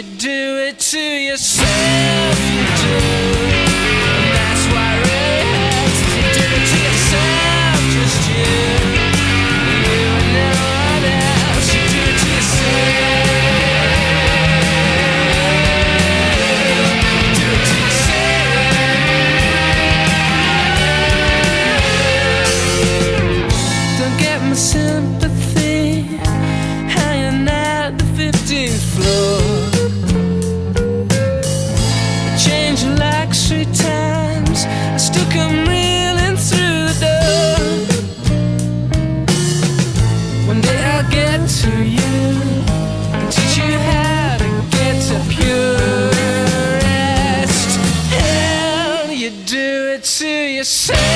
you do it to yourself, you do. And that's why it really hurts. You do it to yourself, just you. You and no one else. You do it to yourself. You do it to yourself. Don't get my sympathy hanging at the 15th floor. I changed like 3 times. I still come reeling through the door. One day I'll get to you and teach you how to get to pure rest. Hell, you do it to yourself.